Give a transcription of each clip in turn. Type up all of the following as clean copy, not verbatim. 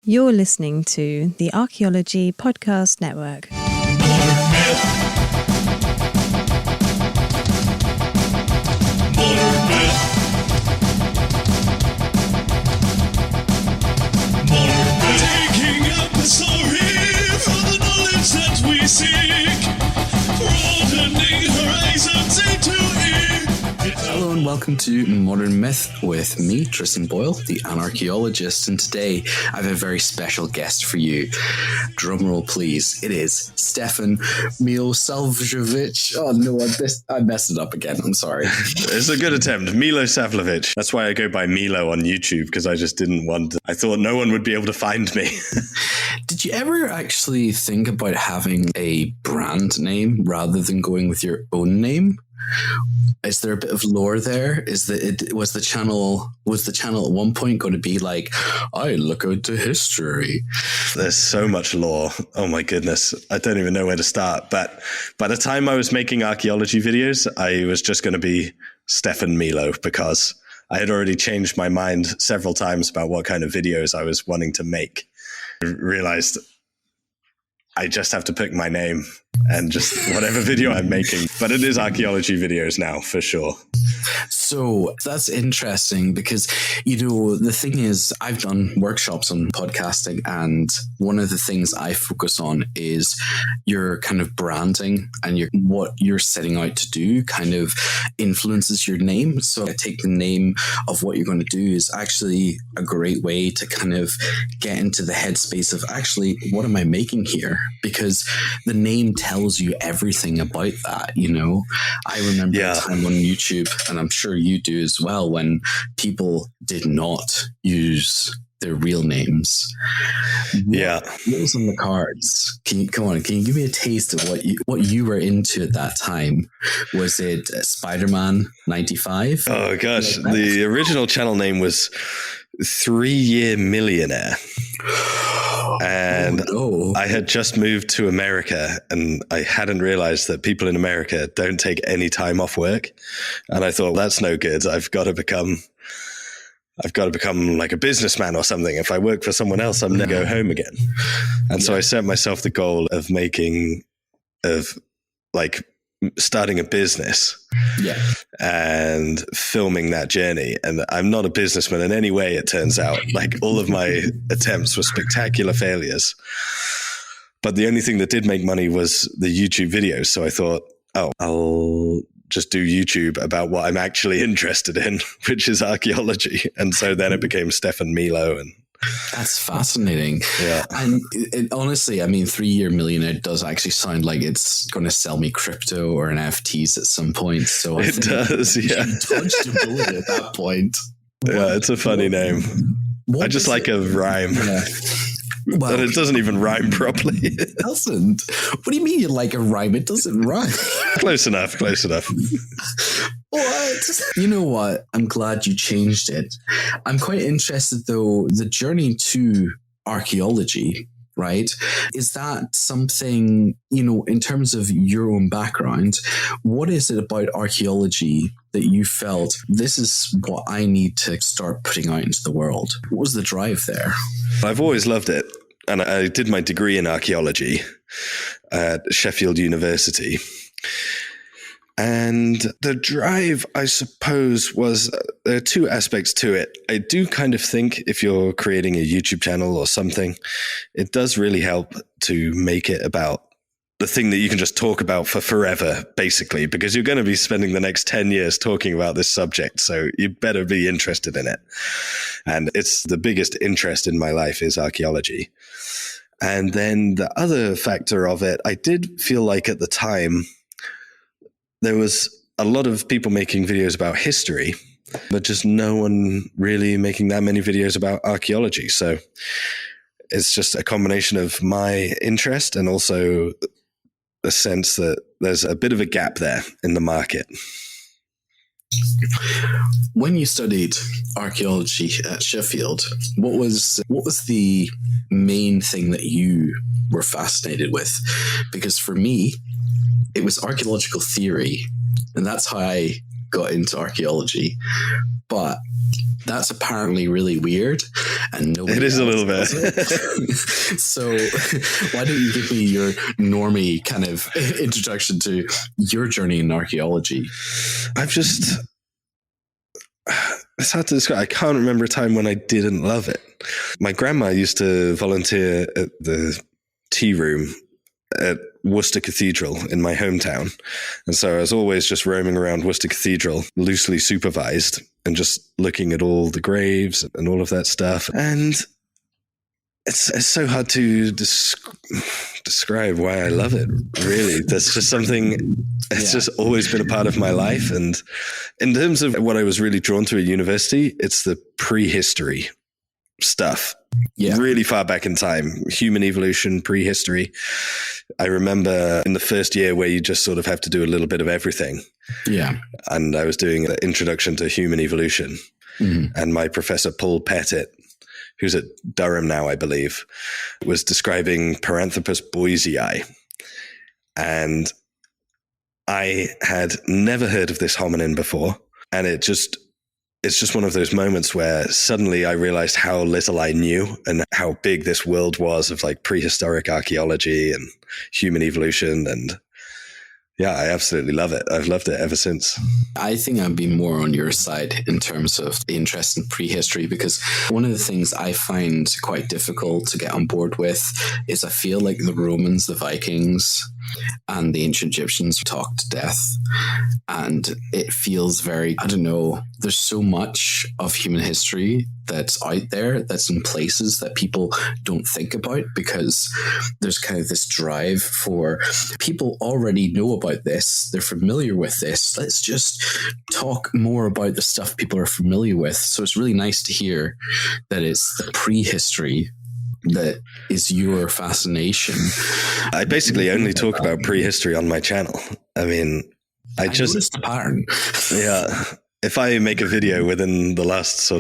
You're listening to the Archaeology Podcast Network. Taking up the story for the knowledge that we seek, broadening horizons into Hello and welcome to Modern Myth with me, Tristan Boyle, the Anarchaeologist, and today I have a very special guest for you. Drumroll please, it is Stefan Milosavljevich. Oh no, I messed it up again, I'm sorry. It's a good attempt. Milosavljevich. That's why I go by Milo on YouTube, because I just didn't want I thought no one would be able to find me. Did you ever actually think about having a brand name rather than going with your own name? Is there a bit of lore there? Was the channel at one point going to be like, I look into history? There's so much lore. Oh my goodness. I don't even know where to start. But by the time I was making archaeology videos, I was just going to be Stefan Milo, because I had already changed my mind several times about what kind of videos I was wanting to make. I realized I just have to pick my name and just whatever video I'm making. But it is archaeology videos now, for sure. So that's interesting because, the thing is, I've done workshops on podcasting, and one of the things I focus on is your kind of branding and what you're setting out to do kind of influences your name. So I take the name of what you're going to do is actually a great way to kind of get into the headspace of actually, what am I making here? Because the name tells you everything about that, I remember a time on YouTube, and I'm sure you do as well, when people did not use their real names. Yeah. What was on the cards? Can you give me a taste of what you were into at that time? Was it Spider-Man 95? Oh gosh, the original channel name was 3-Year Millionaire. And I had just moved to America, and I hadn't realized that people in America don't take any time off work. And I thought, that's no good. I've got to become like a businessman or something. If I work for someone else, I'm never go home again. And so I set myself the goal of starting a business and filming that journey. And I'm not a businessman in any way, it turns out. Like, all of my attempts were spectacular failures. But the only thing that did make money was the YouTube videos. So I thought, I'll just do YouTube about what I'm actually interested in, which is archaeology. And so then it became Stefan Milo. And that's fascinating. Yeah. And honestly, 3-Year Millionaire does actually sound like it's going to sell me crypto or NFTs at some point. So I think does, yeah. You dodged a bullet at that point. Yeah, it's a funny name. I just like a rhyme. Yeah. Well, but it doesn't even rhyme properly. It doesn't. What do you mean you like a rhyme? It doesn't rhyme. Close enough. What? You know what? I'm glad you changed it. I'm quite interested, though, the journey to archaeology, right? Is that something, in terms of your own background, what is it about archaeology that you felt, this is what I need to start putting out into the world? What was the drive there? I've always loved it. And I did my degree in archaeology at Sheffield University. And the drive, I suppose, was there are two aspects to it. I do kind of think if you're creating a YouTube channel or something, it does really help to make it about the thing that you can just talk about for forever, basically, because you're going to be spending the next 10 years talking about this subject. So you better be interested in it. And it's the biggest interest in my life is archaeology. And then the other factor of it, I did feel like at the time, there was a lot of people making videos about history, but just no one really making that many videos about archaeology. So it's just a combination of my interest and also a sense that there's a bit of a gap there in the market. When you studied archaeology at Sheffield, what was the main thing that you were fascinated with? Because for me, it was archaeological theory, and that's how I got into archaeology. But that's apparently really weird, and nobody It is a else little bit. does it. So why don't you give me your normie kind of introduction to your journey in archaeology? It's hard to describe. I can't remember a time when I didn't love it. My grandma used to volunteer at the tea room at Worcester Cathedral in my hometown. And so I was always just roaming around Worcester Cathedral, loosely supervised, and just looking at all the graves and all of that stuff. And it's so hard to describe why I love it, really. That's just something, it's just always been a part of my life. And in terms of what I was really drawn to at university, it's the prehistory stuff. Yeah. Really far back in time, human evolution, prehistory. I remember in the first year where you just sort of have to do a little bit of everything. Yeah. And I was doing the introduction to human evolution. Mm-hmm. And my professor, Paul Pettit, who's at Durham now, I believe, was describing Paranthropus boisei. And I had never heard of this hominin before. And it's just one of those moments where suddenly I realized how little I knew and how big this world was of like prehistoric archaeology and human evolution. And yeah, I absolutely love it. I've loved it ever since. I think I'd be more on your side in terms of the interest in prehistory, because one of the things I find quite difficult to get on board with is I feel like the Romans, the Vikings, and the ancient Egyptians talked to death. And it feels very, I don't know, there's so much of human history that's out there, that's in places that people don't think about, because there's kind of this drive for people already know about this, they're familiar with this, let's just talk more about the stuff people are familiar with. So it's really nice to hear that it's the prehistory that is your fascination. I basically only talk about prehistory on my channel. I mean, I just noticed the pattern. Yeah. If I make a video within the last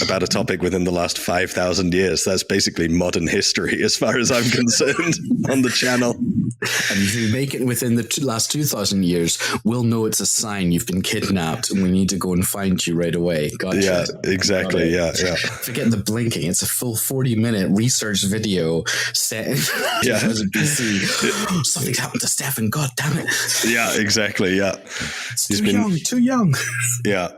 about a topic within the last 5,000 years, that's basically modern history as far as I'm concerned on the channel. And if you make it within the last 2,000 years, we'll know it's a sign you've been kidnapped and we need to go and find you right away. Gotcha. Yeah, exactly. Yeah. Forget the blinking. It's a full 40-minute research video set in 2000 BC. Something's happened to Stefan. God damn it. Yeah, exactly. Yeah. He's too young. Yeah.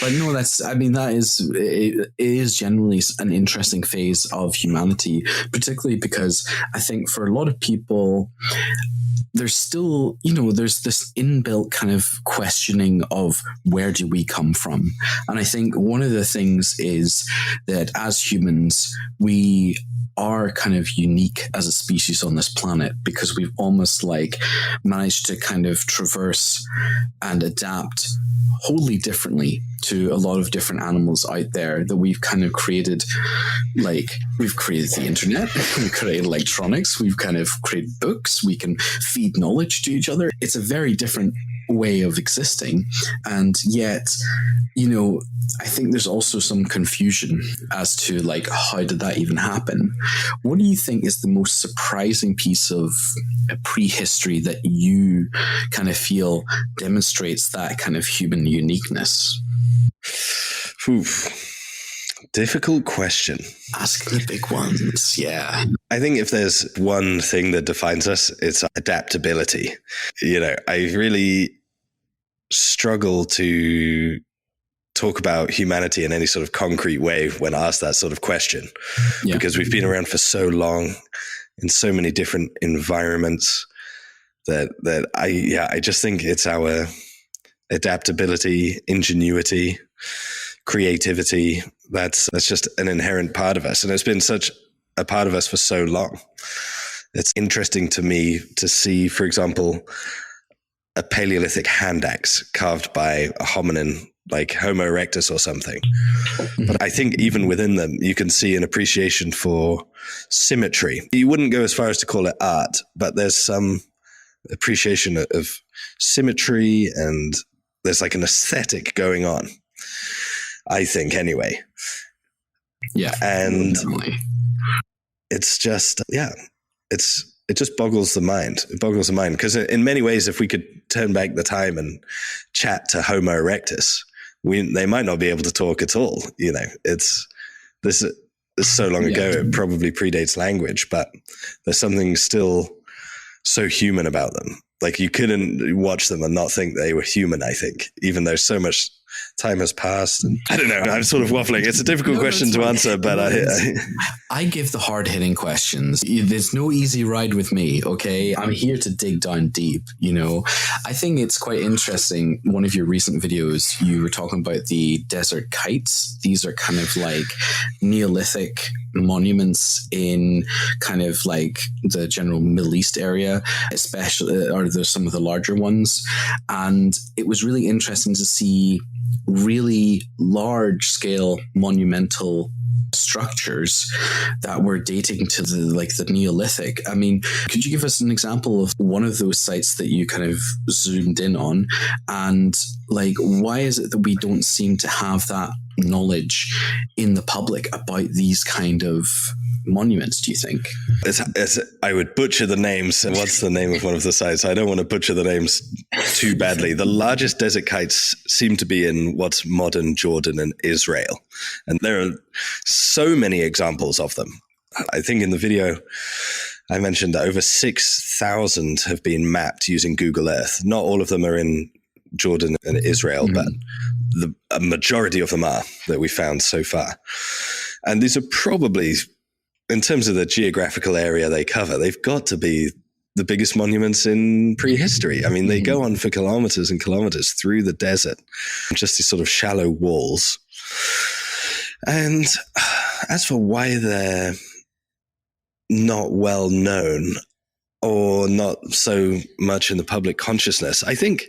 But no, it is generally an interesting phase of humanity, particularly because I think for a lot of people, there's still, there's this inbuilt kind of questioning of where do we come from? And I think one of the things is that as humans, we are kind of unique as a species on this planet because we've almost managed to kind of traverse and adapt wholly differently to a lot of different animals out there that we've kind of created. We've created the internet, we've created electronics, we've kind of created books, we can feed knowledge to each other. It's a very different way of existing. And yet, I think there's also some confusion as to how did that even happen? What do you think is the most surprising piece of prehistory that you kind of feel demonstrates that kind of human uniqueness? Oof. Difficult question. Ask the big ones, yeah. I think if there's one thing that defines us, it's adaptability. I really struggle to talk about humanity in any sort of concrete way when asked that sort of question, because we've been around for so long in so many different environments that I just think it's our adaptability, ingenuity, creativity. That's just an inherent part of us. And it's been such a part of us for so long. It's interesting to me to see, for example, a Paleolithic hand axe carved by a hominin like Homo erectus or something. But I think even within them, you can see an appreciation for symmetry. You wouldn't go as far as to call it art, but there's some appreciation of symmetry, and there's an aesthetic going on, I think, anyway. Yeah. And definitely. It's just, it just boggles the mind. It boggles the mind because in many ways, if we could turn back the time and chat to Homo erectus, they might not be able to talk at all. It's so long ago, it probably predates language, but there's something still so human about them. Like, you couldn't watch them and not think they were human, I think, even though so much time has passed. And I don't know. I'm sort of waffling. It's a difficult question to answer, but I give the hard-hitting questions. There's no easy ride with me, okay? I'm here to dig down deep, I think it's quite interesting. One of your recent videos, you were talking about the desert kites. These are kind of like Neolithic monuments in kind of like the general Middle East area, especially, or there's some of the larger ones. And it was really interesting to see really large scale monumental structures that were dating to the Neolithic. I mean, could you give us an example of one of those sites that you kind of zoomed in on, and like, why is it that we don't seem to have that knowledge in the public about these kind of monuments, do you think? I would butcher the names. What's the name of one of the sites? I don't want to butcher the names too badly. The largest desert kites seem to be in what's modern Jordan and Israel. And there are so many examples of them. I think in the video I mentioned that over 6,000 have been mapped using Google Earth. Not all of them are in Jordan and Israel, but a majority of them are, that we found so far. And these are probably, in terms of the geographical area they cover, they've got to be the biggest monuments in prehistory. I mean, they go on for kilometers and kilometers through the desert, just these sort of shallow walls. And as for why they're not well known or not so much in the public consciousness, I think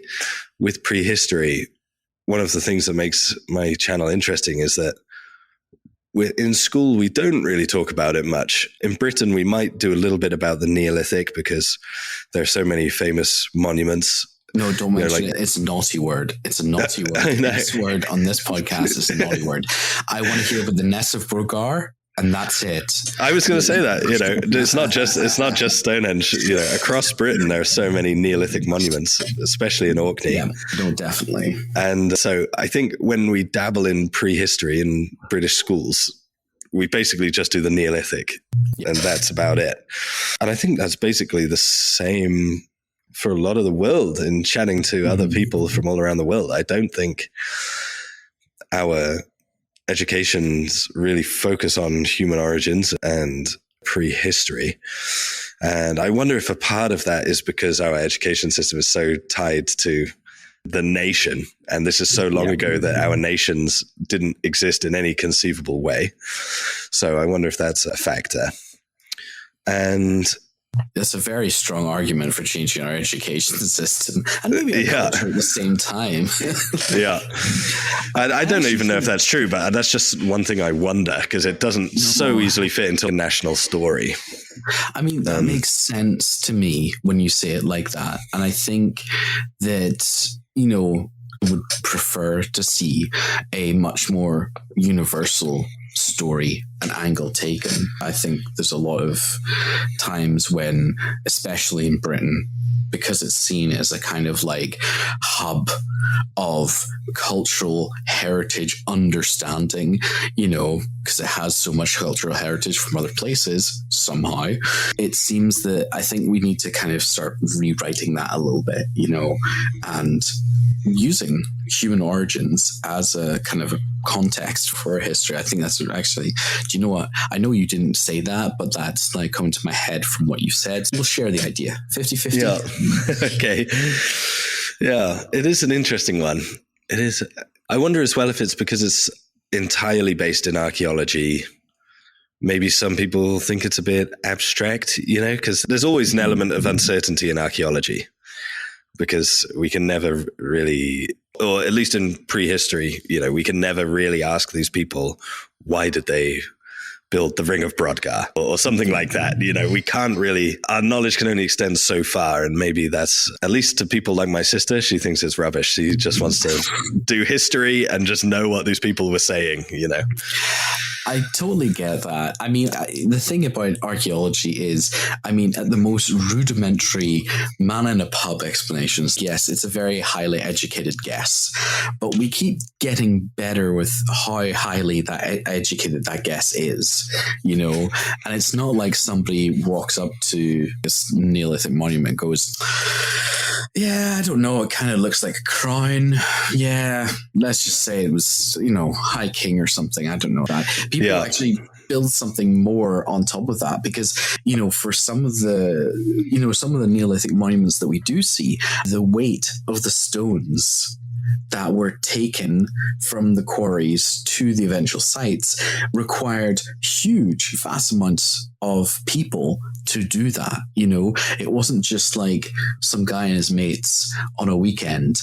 with prehistory, one of the things that makes my channel interesting is that in school, we don't really talk about it much. In Britain, we might do a little bit about the Neolithic because there are so many famous monuments. No, don't mention it. It's a naughty word. It's a naughty word. This word on this podcast is a naughty word. I want to hear about the Ness of Burgar, and that's it. I was going to say that, it's not just Stonehenge. Across Britain, there are so many Neolithic monuments, especially in Orkney. Yeah, no, definitely. And so I think when we dabble in prehistory in British schools, we basically just do the Neolithic, and that's about it. And I think that's basically the same for a lot of the world. In chatting to other people from all around the world, I don't think our educations really focus on human origins and prehistory. And I wonder if a part of that is because our education system is so tied to the nation. And this is so long ago that our nations didn't exist in any conceivable way. So I wonder if that's a factor. And that's a very strong argument for changing our education system, and maybe our culture at the same time. I don't even know if that's true, but that's just one thing I wonder, because it doesn't so easily fit into a national story. I mean, that makes sense to me when you say it like that. And I think that, would prefer to see a much more universal story and angle taken. I think there's a lot of times when, especially in Britain, because it's seen as a kind of like hub of cultural heritage understanding, because it has so much cultural heritage from other places somehow. It seems that I think we need to kind of start rewriting that a little bit, and using human origins as a kind of a context for history. I think that's actually, do you know what? I know you didn't say that, but that's like coming to my head from what you said. We'll share the idea. 50-50. Yeah. Okay. Yeah. It is an interesting one. It is. I wonder as well if it's because it's entirely based in archaeology. Maybe some people think it's a bit abstract, because there's always an element of uncertainty in archaeology, because we can never really, or at least in prehistory, we can never really ask these people, why did they build the Ring of Brodgar or something like that? We can't really, our knowledge can only extend so far. And maybe that's, at least to people like my sister, she thinks it's rubbish. She just wants to do history and just know what these people were saying, I totally get that. I mean, the thing about archaeology is, I mean, at the most rudimentary man in a pub explanations, yes, it's a very highly educated guess, but we keep getting better with how highly that educated that guess is, you know, and it's not like somebody walks up to this Neolithic monument and goes, yeah, I don't know. It kind of looks like a crown. Yeah, let's just say it was, you know, High King or something. I don't know that. People actually build something more on top of that because, you know, for some of the Neolithic monuments that we do see, the weight of the stones that were taken from the quarries to the eventual sites required huge, vast amounts of people to do that. You know, it wasn't just like some guy and his mates on a weekend,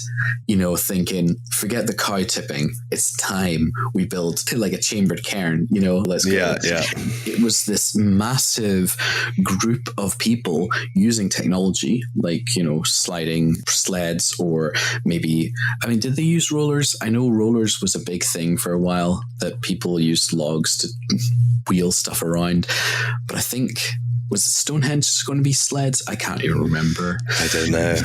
you know, thinking, forget the cow tipping, it's time we build like a chambered cairn, you know, let's go. Yeah. It was this massive group of people using technology, like, you know, sliding sleds, or maybe, I mean, did they use rollers? I know rollers was a big thing for a while, that people used logs to wheel stuff around. But I think, was Stonehenge going to be sleds? I can't even remember. I don't know.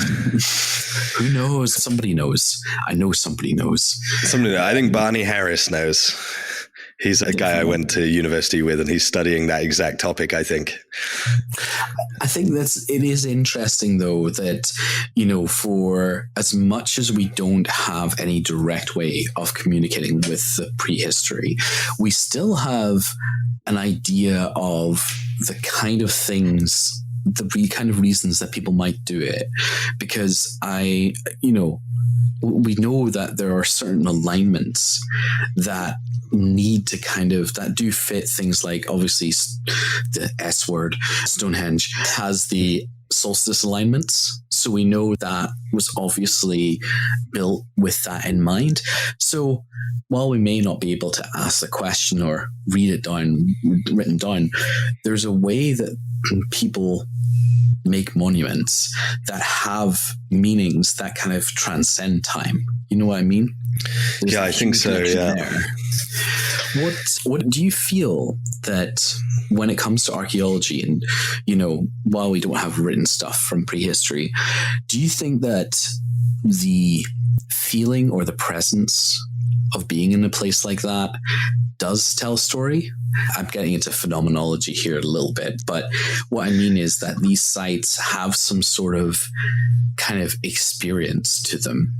Who knows? Somebody knows. I know somebody knows. I think Barney Harris knows. He's a guy I went to university with, and he's studying that exact topic, I think. I think it is interesting, though, that, you know, for as much as we don't have any direct way of communicating with the prehistory, we still have an idea of the kind of things, the kind of reasons that people might do it. Because we know that there are certain alignments that need to that do fit things like, obviously, the S word, Stonehenge has the solstice alignments. So we know that was obviously built with that in mind. So while we may not be able to ask the question or read it down, written down, there's a way that people make monuments that have meanings that kind of transcend time. You know what I mean? Yeah, I think so. Yeah. There. What do you feel that when it comes to archaeology, and, you know, while we don't have written stuff from prehistory, do you think that the feeling or the presence of being in a place like that does tell a story? I'm getting into phenomenology here a little bit, but what I mean is that these sites have some sort of kind of experience to them.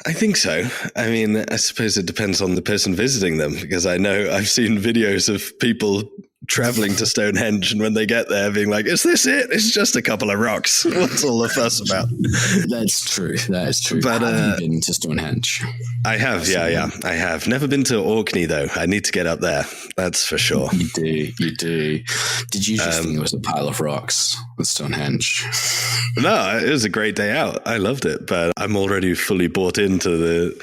I think so. I mean, I suppose it depends on the person visiting them, because I know I've seen videos of people traveling to Stonehenge, and when they get there being like, is this it? It's just a couple of rocks. What's all the fuss about? That's true. That is true. But have you been to Stonehenge? I have. Yeah. I have. Never been to Orkney, though. I need to get up there. That's for sure. You do. Did you just think it was a pile of rocks with Stonehenge? No, it was a great day out. I loved it, but I'm already fully bought into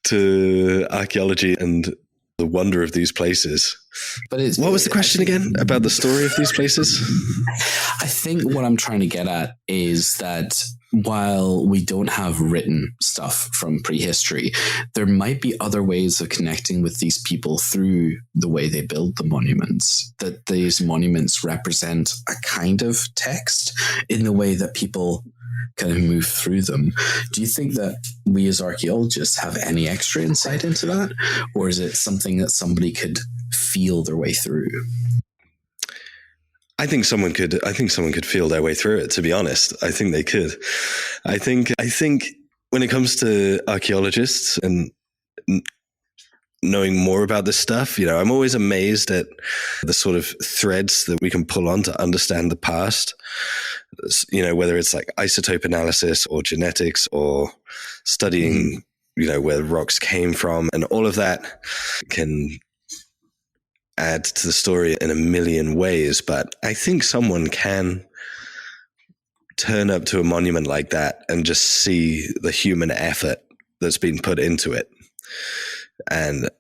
to archaeology and the wonder of these places. But what was the question again about the story of these places? I think what I'm trying to get at is that while we don't have written stuff from prehistory, there might be other ways of connecting with these people through the way they build the monuments, that these monuments represent a kind of text in the way that people kind of move through them. Do you think that we as archaeologists have any extra insight into that? Or is it something that somebody could feel their way through? I think someone could feel their way through it, to be honest. I think they could. I think when it comes to archaeologists and knowing more about this stuff, you know, I'm always amazed at the sort of threads that we can pull on to understand the past. You know, whether it's like isotope analysis or genetics or studying, you know, where rocks came from, and all of that can add to the story in a million ways. But I think someone can turn up to a monument like that and just see the human effort that's been put into it and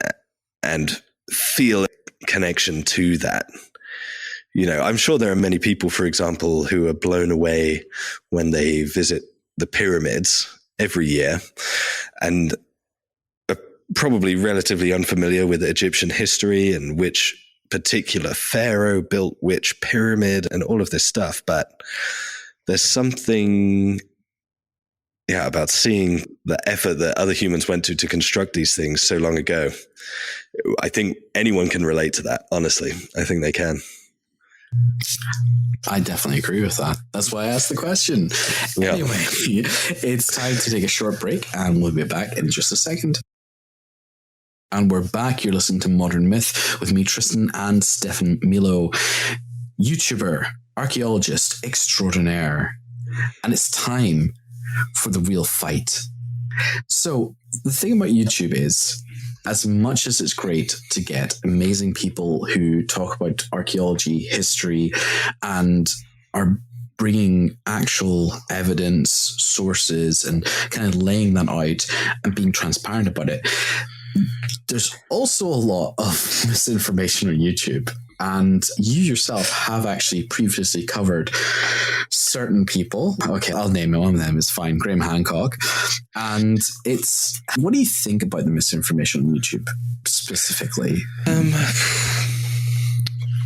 feel a connection to that. You know, I'm sure there are many people, for example, who are blown away when they visit the pyramids every year and probably relatively unfamiliar with Egyptian history and which particular pharaoh built which pyramid and all of this stuff. But there's something, about seeing the effort that other humans went to construct these things so long ago. I think anyone can relate to that, honestly. I think they can. I definitely agree with that. That's why I asked the question. Yeah. Anyway, it's time to take a short break, and we'll be back in just a second. And we're back. You're listening to Modern Myth with me, Tristan, and Stefan Milo, YouTuber, archaeologist extraordinaire. And it's time for the real fight. So the thing about YouTube is, as much as it's great to get amazing people who talk about archaeology, history, and are bringing actual evidence, sources, and kind of laying that out and being transparent about it, there's also a lot of misinformation on YouTube. And you yourself have actually previously covered certain people. Okay, I'll name one of them. It's fine. Graham Hancock. And what do you think about the misinformation on YouTube specifically?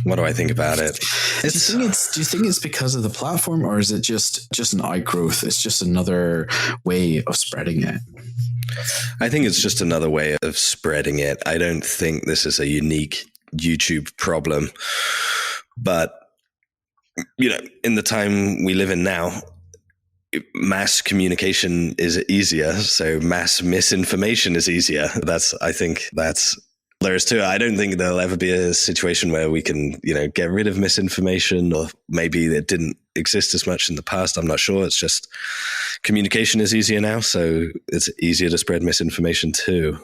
What do I think about it? Do you think it's because of the platform, or is it just an outgrowth? It's just another way of spreading it? I think it's just another way of spreading it. I don't think this is a unique YouTube problem. But, in the time we live in now, mass communication is easier. So mass misinformation is easier. I think that's there's to it. I don't think there'll ever be a situation where we can, get rid of misinformation, or maybe it didn't exist as much in the past. I'm not sure. It's just communication is easier now. So it's easier to spread misinformation too.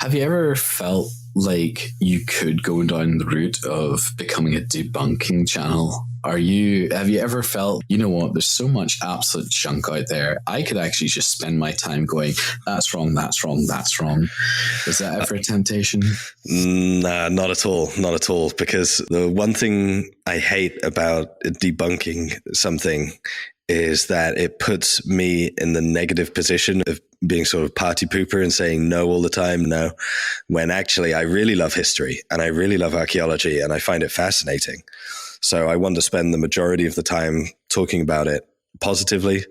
Have you ever felt like you could go down the route of becoming a debunking channel? Have you ever felt, there's so much absolute junk out there. I could actually just spend my time going, that's wrong, that's wrong, that's wrong. Is that ever a temptation? Nah, not at all. Not at all. Because the one thing I hate about debunking something is that it puts me in the negative position of being sort of party pooper and saying no all the time, no, when actually I really love history and I really love archaeology and I find it fascinating. So I want to spend the majority of the time talking about it positively,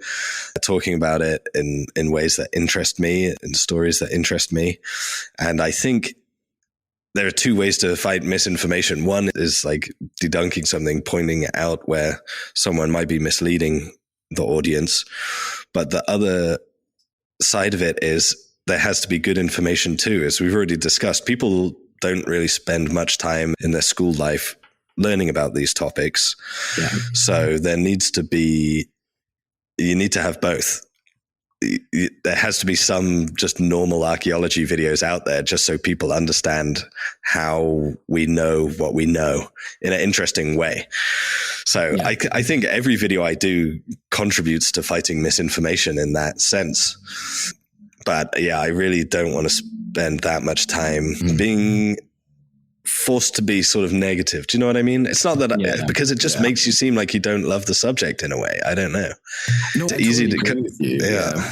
talking about it in ways that interest me, in stories that interest me. And I think there are two ways to fight misinformation. One is like debunking something, pointing out where someone might be misleading the audience. But the other side of it is there has to be good information too. As we've already discussed, people don't really spend much time in their school life learning about these topics. Yeah. So there needs to be, you need to have both. There has to be some just normal archaeology videos out there just so people understand how we know what we know in an interesting way. So yeah. I think every video I do contributes to fighting misinformation in that sense. But yeah, I really don't want to spend that much time being forced to be sort of negative. Do you know what I mean? It's not that because it just makes you seem like you don't love the subject in a way. I don't know. No, it's easy to agree with you. Yeah.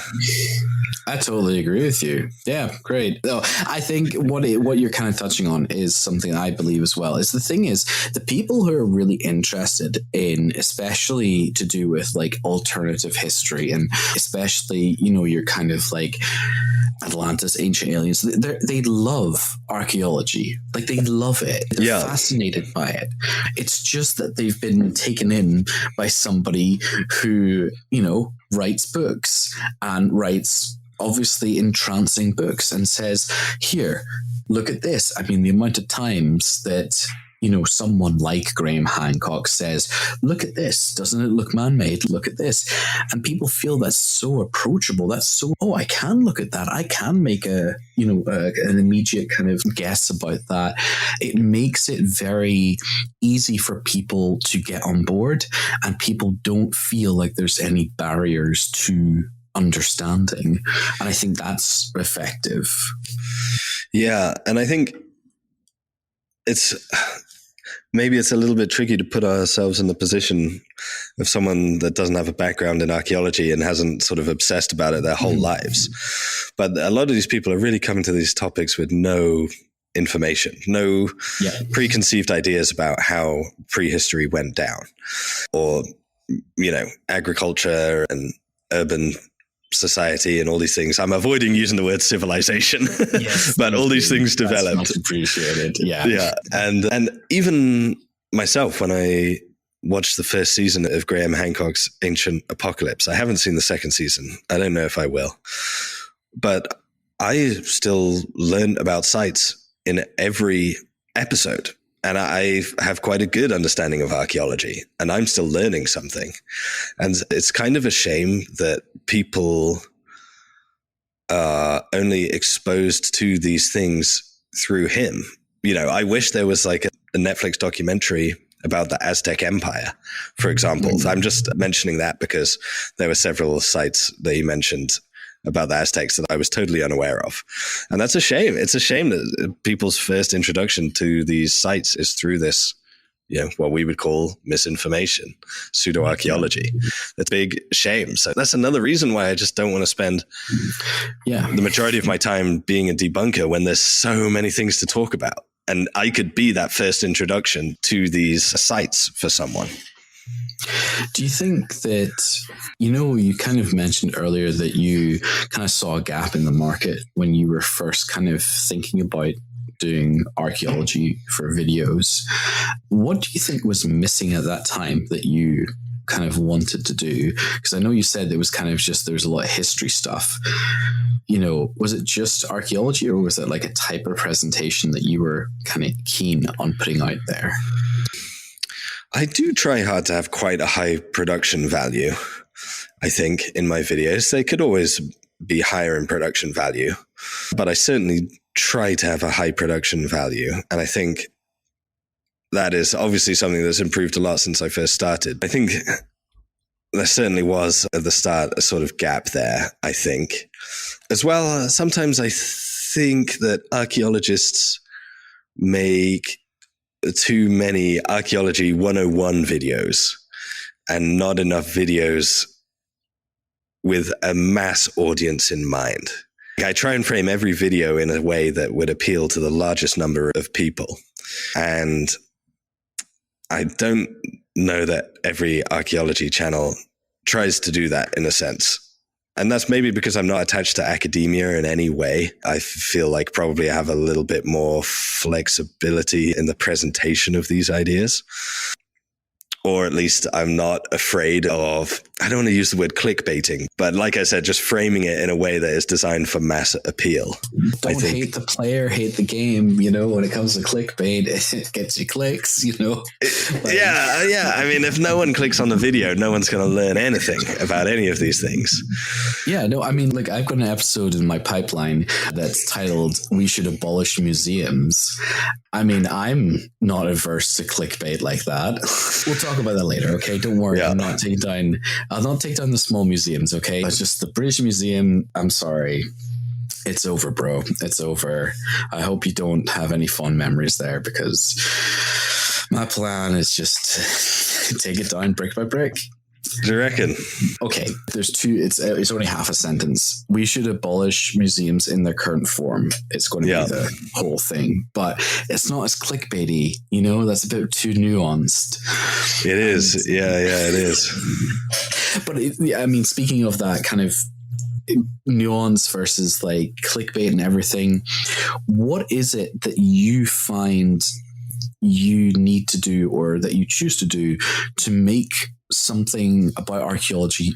I totally agree with you. Yeah, great. No, I think what you're kind of touching on is something I believe as well. Is the thing is the people who are really interested in, especially to do with like alternative history, and especially your kind of like Atlantis, ancient aliens. They love archaeology. Like they love it. They're fascinated by it. It's just that they've been taken in by somebody who writes books and writes obviously entrancing books and says, here, look at this. I mean, the amount of times that, someone like Graham Hancock says, look at this. Doesn't it look man-made? Look at this. And people feel that's so approachable. That's so, I can look at that. I can make an immediate kind of guess about that. It makes it very easy for people to get on board, and people don't feel like there's any barriers to understanding. And I think that's effective. Yeah. And I think maybe it's a little bit tricky to put ourselves in the position of someone that doesn't have a background in archaeology and hasn't sort of obsessed about it their whole lives. But a lot of these people are really coming to these topics with no information, no preconceived ideas about how prehistory went down, or, you know, agriculture and urban society and all these things. I'm avoiding using the word civilization, but all these things developed. That's much appreciated. Yeah. And even myself, when I watched the first season of Graham Hancock's Ancient Apocalypse, I haven't seen the second season. I don't know if I will, but I still learn about sites in every episode. And I have quite a good understanding of archaeology, and I'm still learning something. And it's kind of a shame that people are only exposed to these things through him. You know, I wish there was like a Netflix documentary about the Aztec Empire, for example. I'm just mentioning that because there were several sites that he mentioned about the Aztecs that I was totally unaware of. And that's a shame. It's a shame that people's first introduction to these sites is through this, you know, what we would call misinformation, pseudoarchaeology. That's a big shame. So that's another reason why I just don't want to spend the majority of my time being a debunker when there's so many things to talk about. And I could be that first introduction to these sites for someone. Do you think that, you know, you kind of mentioned earlier that you kind of saw a gap in the market when you were first kind of thinking about doing archaeology for videos. What do you think was missing at that time that you kind of wanted to do? Because I know you said it was kind of just, there's a lot of history stuff. You know, was it just archaeology, or was it like a type of presentation that you were kind of keen on putting out there? I do try hard to have quite a high production value, I think, in my videos. They could always be higher in production value, but I certainly try to have a high production value. And I think that is obviously something that's improved a lot since I first started. I think there certainly was at the start a sort of gap there, I think. As well, sometimes I think that archaeologists make too many Archaeology 101 videos and not enough videos with a mass audience in mind. I try and frame every video in a way that would appeal to the largest number of people. And I don't know that every archaeology channel tries to do that in a sense. And that's maybe because I'm not attached to academia in any way. I feel like probably I have a little bit more flexibility in the presentation of these ideas. Or at least I'm not afraid of, I don't want to use the word clickbaiting, but like I said, just framing it in a way that is designed for mass appeal. Don't hate the player, hate the game. You know, when it comes to clickbait, it gets you clicks, you know? Yeah. I mean, if no one clicks on the video, no one's going to learn anything about any of these things. Yeah, no, I mean, like I've got an episode in my pipeline that's titled, "We Should Abolish Museums." I mean, I'm not averse to clickbait like that. We'll talk about that later, okay? Don't worry. Yeah. I'll not take down the small museums, okay? It's just the British Museum. I'm sorry. It's over, bro. It's over. I hope you don't have any fond memories there, because my plan is just take it down brick by brick. Do you reckon? Okay, there's two. It's only half a sentence. We should abolish museums in their current form. It's going to be the whole thing, but it's not as clickbaity. You know, that's a bit too nuanced. It is. Yeah, it is. But I mean, speaking of that kind of nuance versus like clickbait and everything, what is it that you find you need to do, or that you choose to do, to make something about archaeology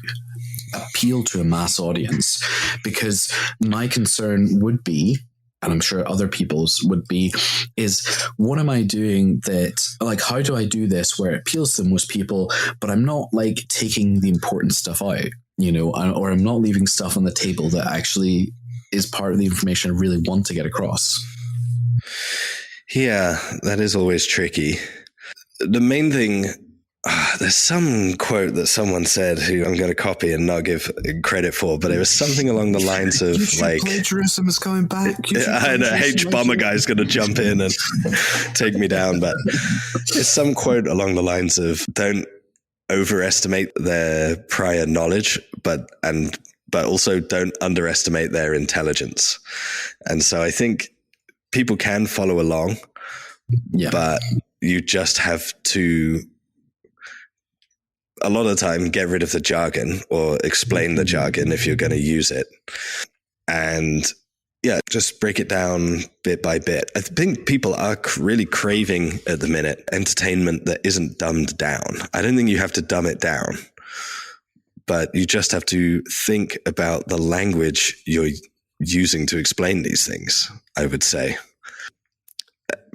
appeal to a mass audience? Because my concern would be, and I'm sure other people's would be, is what am I doing that, like, how do I do this where it appeals to most people, but I'm not like taking the important stuff out, you know, or I'm not leaving stuff on the table that actually is part of the information I really want to get across? Yeah, that is always tricky. The main thing there's some quote that someone said who I'm going to copy and not give credit for, but it was something along the lines of like, plagiarism is coming back. I know H Bomber guy's going to jump in and take me down, but it's some quote along the lines of don't overestimate their prior knowledge, but also don't underestimate their intelligence. And so I think people can follow along, but you just have to, a lot of the time, get rid of the jargon or explain the jargon if you're going to use it. And just break it down bit by bit. I think people are really craving at the minute entertainment that isn't dumbed down. I don't think you have to dumb it down, but you just have to think about the language you're using to explain these things, I would say.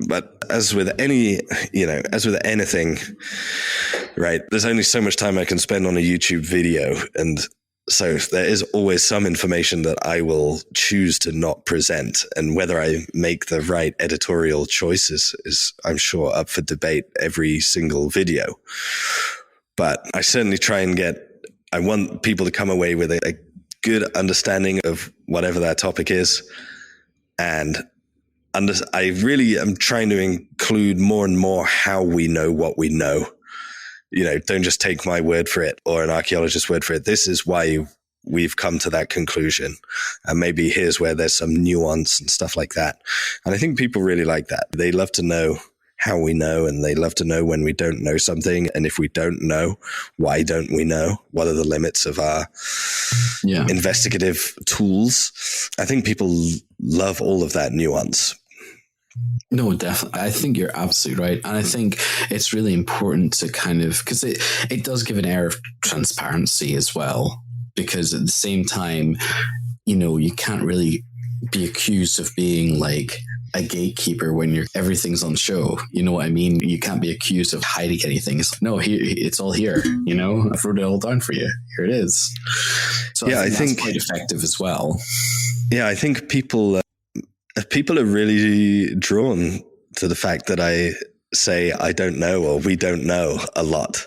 But as with anything, right, there's only so much time I can spend on a YouTube video. And so there is always some information that I will choose to not present. And whether I make the right editorial choices is, I'm sure, up for debate every single video. But I certainly try and I want people to come away with a good understanding of whatever that topic is. And I really am trying to include more and more how we know what we know. Don't just take my word for it or an archaeologist's word for it. This is why we've come to that conclusion. And maybe here's where there's some nuance and stuff like that. And I think people really like that. They love to know how we know, and they love to know when we don't know something. And if we don't know, why don't we know? What are the limits of our investigative tools? I think people love all of that nuance. No, definitely. I think you're absolutely right. And I think it's really important to because it does give an air of transparency as well, because at the same time, you can't really be accused of being like a gatekeeper when everything's on show. You know what I mean? You can't be accused of hiding anything. It's all here. I've wrote it all down for you. Here it is. So I think that's quite effective as well. Yeah, I think people are really drawn to the fact that I say I don't know or we don't know a lot.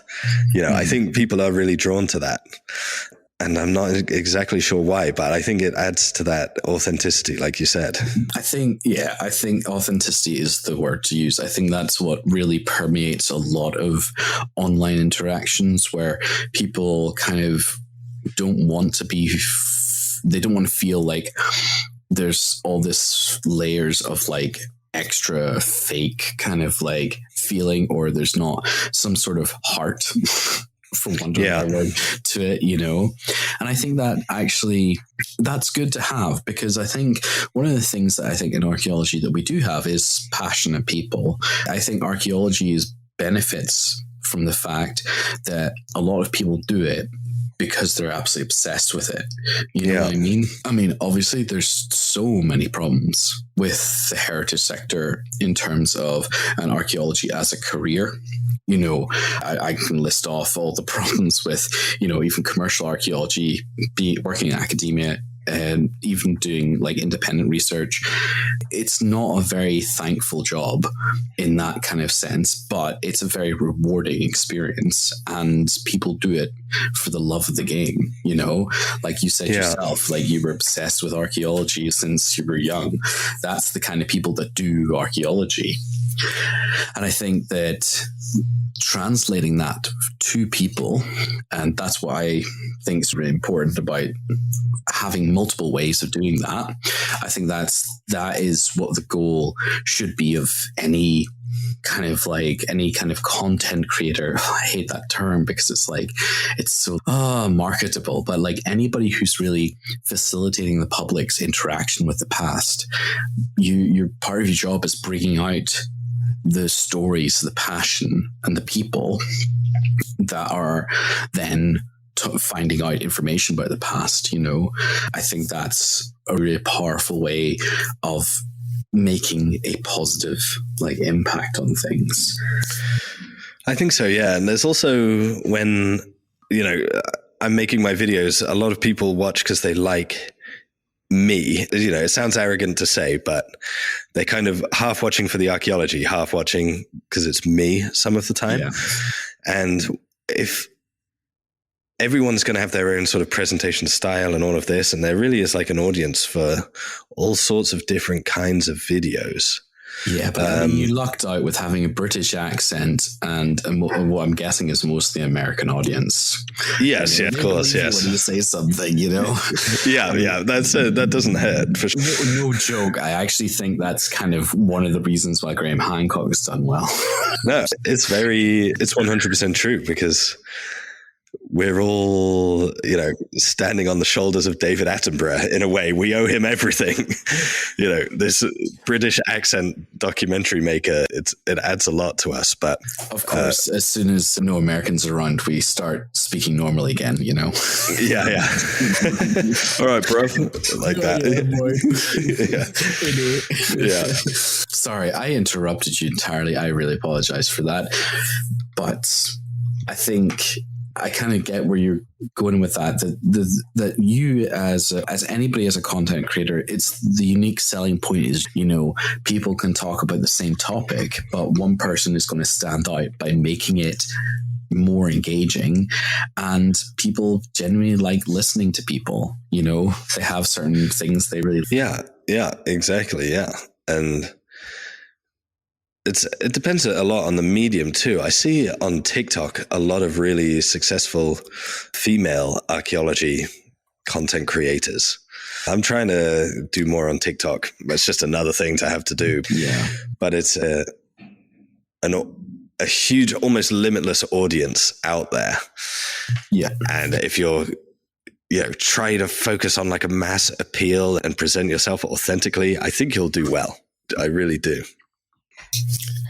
I think people are really drawn to that. And I'm not exactly sure why, but I think it adds to that authenticity, like you said. I think authenticity is the word to use. I think that's what really permeates a lot of online interactions, where people kind of don't want to feel like there's all this layers of like extra fake kind of like feeling, or there's not some sort of heart for want of a word to it, and I think that actually that's good to have, because I think one of the things that I think in archaeology that we do have is passionate people. I think archaeology benefits from the fact that a lot of people do it because they're absolutely obsessed with it. You know what I mean? I mean, obviously there's so many problems with the heritage sector in terms of an archaeology as a career. I can list off all the problems with, even commercial archaeology, working in academia, and even doing like independent research. It's not a very thankful job in that kind of sense, but it's a very rewarding experience, and people do it for the love of the game. Like you said yourself, like you were obsessed with archaeology since you were young. That's the kind of people that do archaeology. And I think that translating that to people, and that's what I think is really important about having multiple ways of doing that. I think that is what the goal should be of any kind of content creator. I hate that term because it's so marketable, but like anybody who's really facilitating the public's interaction with the past, your part of your job is bringing out the stories, the passion, and the people that are then finding out information about the past. I think that's a really powerful way of making a positive impact on things. I think so, yeah. And there's also when I'm making my videos, a lot of people watch because they like me. It sounds arrogant to say, but they're kind of half watching for the archaeology, half watching because it's me some of the time. Yeah. And if everyone's going to have their own sort of presentation style and all of this, and there really is like an audience for all sorts of different kinds of videos. Yeah, but I mean, you lucked out with having a British accent and what I'm guessing is mostly American audience. Yes, yeah, of course, yes. When you say something, you know. yeah, that doesn't hurt for sure. No joke. I actually think that's kind of one of the reasons why Graham Hancock has done well. No, it's 100% true, because we're all, standing on the shoulders of David Attenborough in a way. We owe him everything. This British accent documentary maker, it adds a lot to us. But of course, as soon as no Americans are around, we start speaking normally again, Yeah. All right, bro. Like that. Yeah. Sorry, I interrupted you entirely. I really apologize for that. But I think I kind of get where you're going with that. That you as anybody as a content creator, it's the unique selling point is, people can talk about the same topic, but one person is going to stand out by making it more engaging, and people genuinely like listening to people. They have certain things they really. Yeah, exactly. Yeah. And it depends a lot on the medium too. I see on TikTok a lot of really successful female archaeology content creators. I'm trying to do more on TikTok. It's just another thing to have to do. Yeah. But it's a huge, almost limitless audience out there. Yeah. And if you're try to focus on like a mass appeal and present yourself authentically, I think you'll do well. I really do.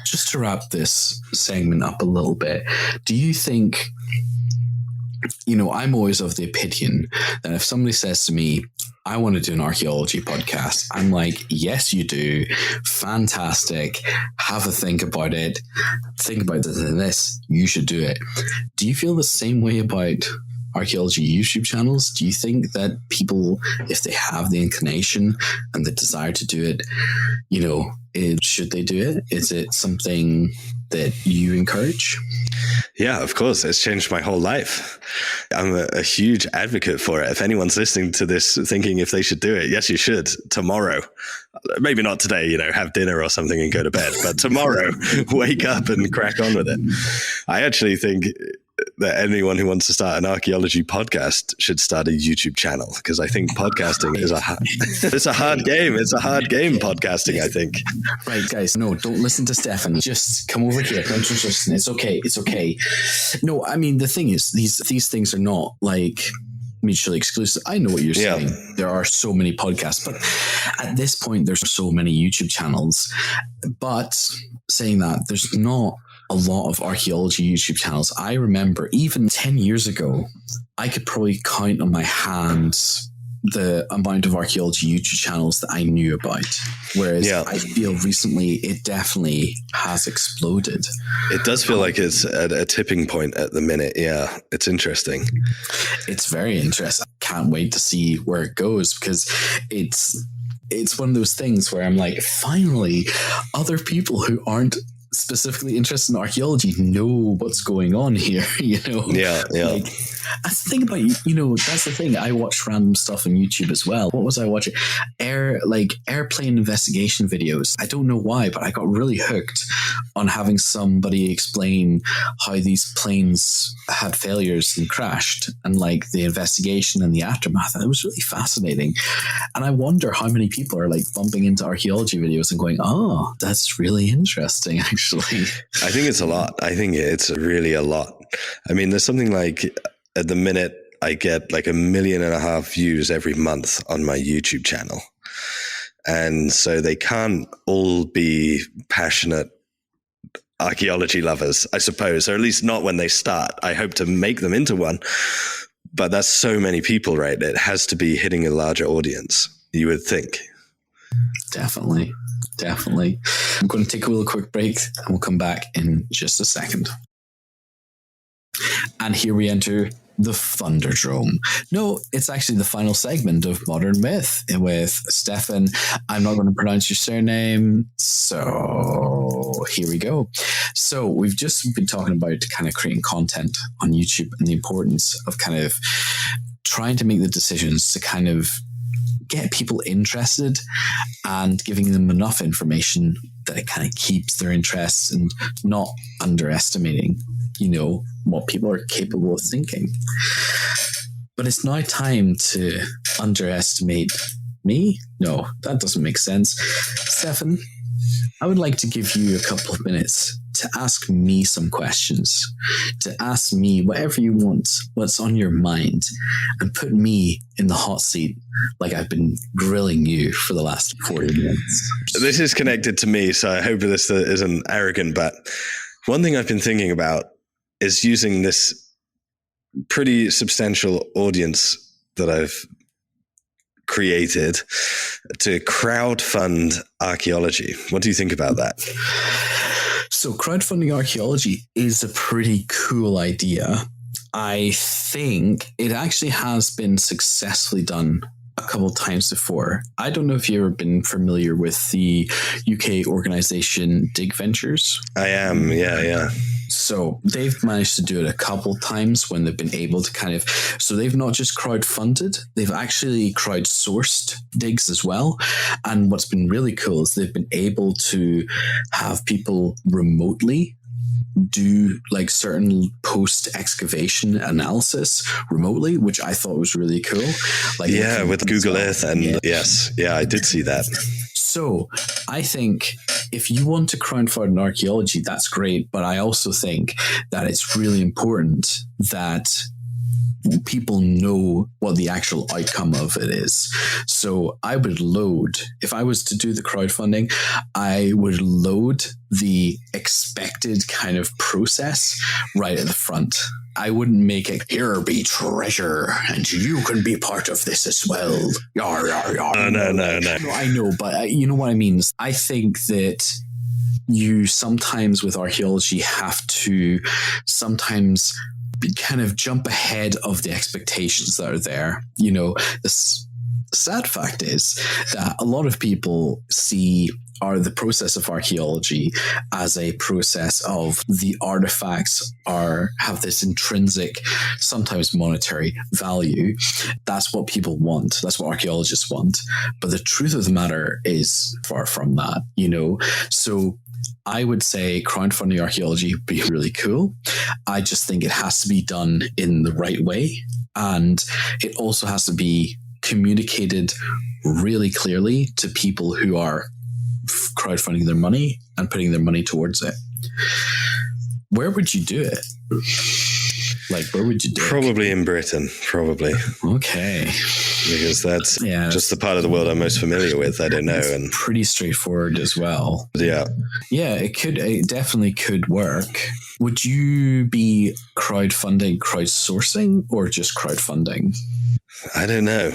Just to wrap this segment up a little bit, do you think, I'm always of the opinion that if somebody says to me, I want to do an archaeology podcast, I'm like, yes, you do. Fantastic. Have a think about it. Think about this. You should do it. Do you feel the same way about archaeology YouTube channels? Do you think that people, if they have the inclination and the desire to do it, should they do it? Is it something that you encourage? Yeah, of course. It's changed my whole life. I'm a huge advocate for it. If anyone's listening to this thinking if they should do it, yes, you should. Tomorrow. Maybe not today, have dinner or something and go to bed, but tomorrow, wake up and crack on with it. I actually think that anyone who wants to start an archaeology podcast should start a YouTube channel, because I think podcasting is it's a hard game. It's a hard game, podcasting, I think. Right, guys. No, don't listen to Stefan. Just come over here. Come to Tristan. It's okay. It's okay. No, I mean, the thing is, these things are not like mutually exclusive. I know what you're saying. There are so many podcasts, but at this point, there's so many YouTube channels. But saying that, there's not a lot of archaeology YouTube channels. I remember even 10 years ago, I could probably count on my hands the amount of archaeology YouTube channels that I knew about. Whereas I feel recently it definitely has exploded. It does feel like it's at a tipping point at the minute. Yeah, it's interesting. It's very interesting. I can't wait to see where it goes, because it's one of those things where I'm like, finally, other people who aren't specifically interested in archaeology know what's going on here, Yeah. Like, that's the thing about, that's the thing. I watch random stuff on YouTube as well. What was I watching? Airplane investigation videos. I don't know why, but I got really hooked on having somebody explain how these planes had failures and crashed, and like the investigation and the aftermath. And it was really fascinating. And I wonder how many people are like bumping into archaeology videos and going, oh, that's really interesting, actually. I think it's a lot. I think it's really a lot. I mean, there's something like, at the minute, I get like 1.5 million views every month on my YouTube channel. And so they can't all be passionate archaeology lovers, I suppose, or at least not when they start. I hope to make them into one. But that's so many people, right? It has to be hitting a larger audience, you would think. Definitely. I'm going to take a little quick break and we'll come back in just a second. And here we enter the Thunderdrome. No, it's actually the final segment of Modern Myth with Stefan. I'm not going to pronounce your surname, so here we go. So we've just been talking about kind of creating content on YouTube and the importance of kind of trying to make the decisions to kind of get people interested and giving them enough information that it kind of keeps their interests and not underestimating, what people are capable of thinking. But it's now time to underestimate me? No, that doesn't make sense. Stefan, I would like to give you a couple of minutes to ask me some questions, to ask me whatever you want, what's on your mind, and put me in the hot seat like I've been grilling you for the last 40 minutes. This is connected to me, so I hope this isn't arrogant, but one thing I've been thinking about is using this pretty substantial audience that I've created to crowdfund archaeology. What do you think about that? So crowdfunding archaeology is a pretty cool idea. I think it actually has been successfully done a couple of times before. I don't know if you've ever been familiar with the UK organization Dig Ventures. I am, yeah. So they've managed to do it a couple of times when they've been able to so they've not just crowdfunded, they've actually crowdsourced digs as well. And what's been really cool is they've been able to have people remotely do like certain post-excavation analysis remotely, which I thought was really cool. With Google Earth and yes, I did see that. So I think if you want to crowdfund archaeology, that's great. But I also think that it's really important that people know what the actual outcome of it is. So I would load, if I was to do the crowdfunding, I would load the expected kind of process right at the front. I wouldn't make it, here be treasure, and you can be part of this as well. Yar, yar, yar. No. No, I know, but you know what I mean? I think that you sometimes with archaeology have to sometimes kind of jump ahead of the expectations that are there. The sad fact is that a lot of people see the process of archaeology as a process of the artifacts have this intrinsic, sometimes monetary value. That's what people want. That's what archaeologists want. But the truth of the matter is far from that, So I would say crowdfunding archaeology would be really cool. I just think it has to be done in the right way. And it also has to be communicated really clearly to people who are crowdfunding their money and putting their money towards it. Where would you do it? Where would you do it? Probably in Britain, probably. Okay. Because that's just the part of the world I'm most familiar with. I don't know. And pretty straightforward as well. Yeah. Yeah, it definitely could work. Would you be crowdsourcing, or just crowdfunding? I don't know.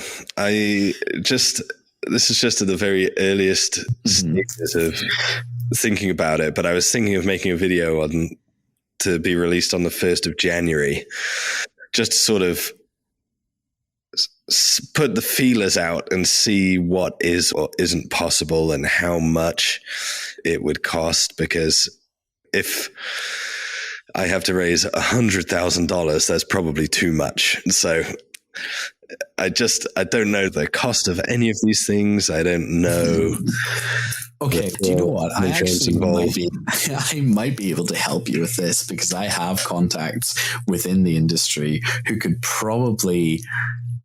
This is just at the very earliest stages of thinking about it, but I was thinking of making a video to be released on the 1st of January, just to sort of put the feelers out and see what is or isn't possible and how much it would cost. Because if I have to raise $100,000, that's probably too much. So I don't know the cost of any of these things. I don't know. Okay, do you know what? I actually might be able to help you with this, because I have contacts within the industry who could probably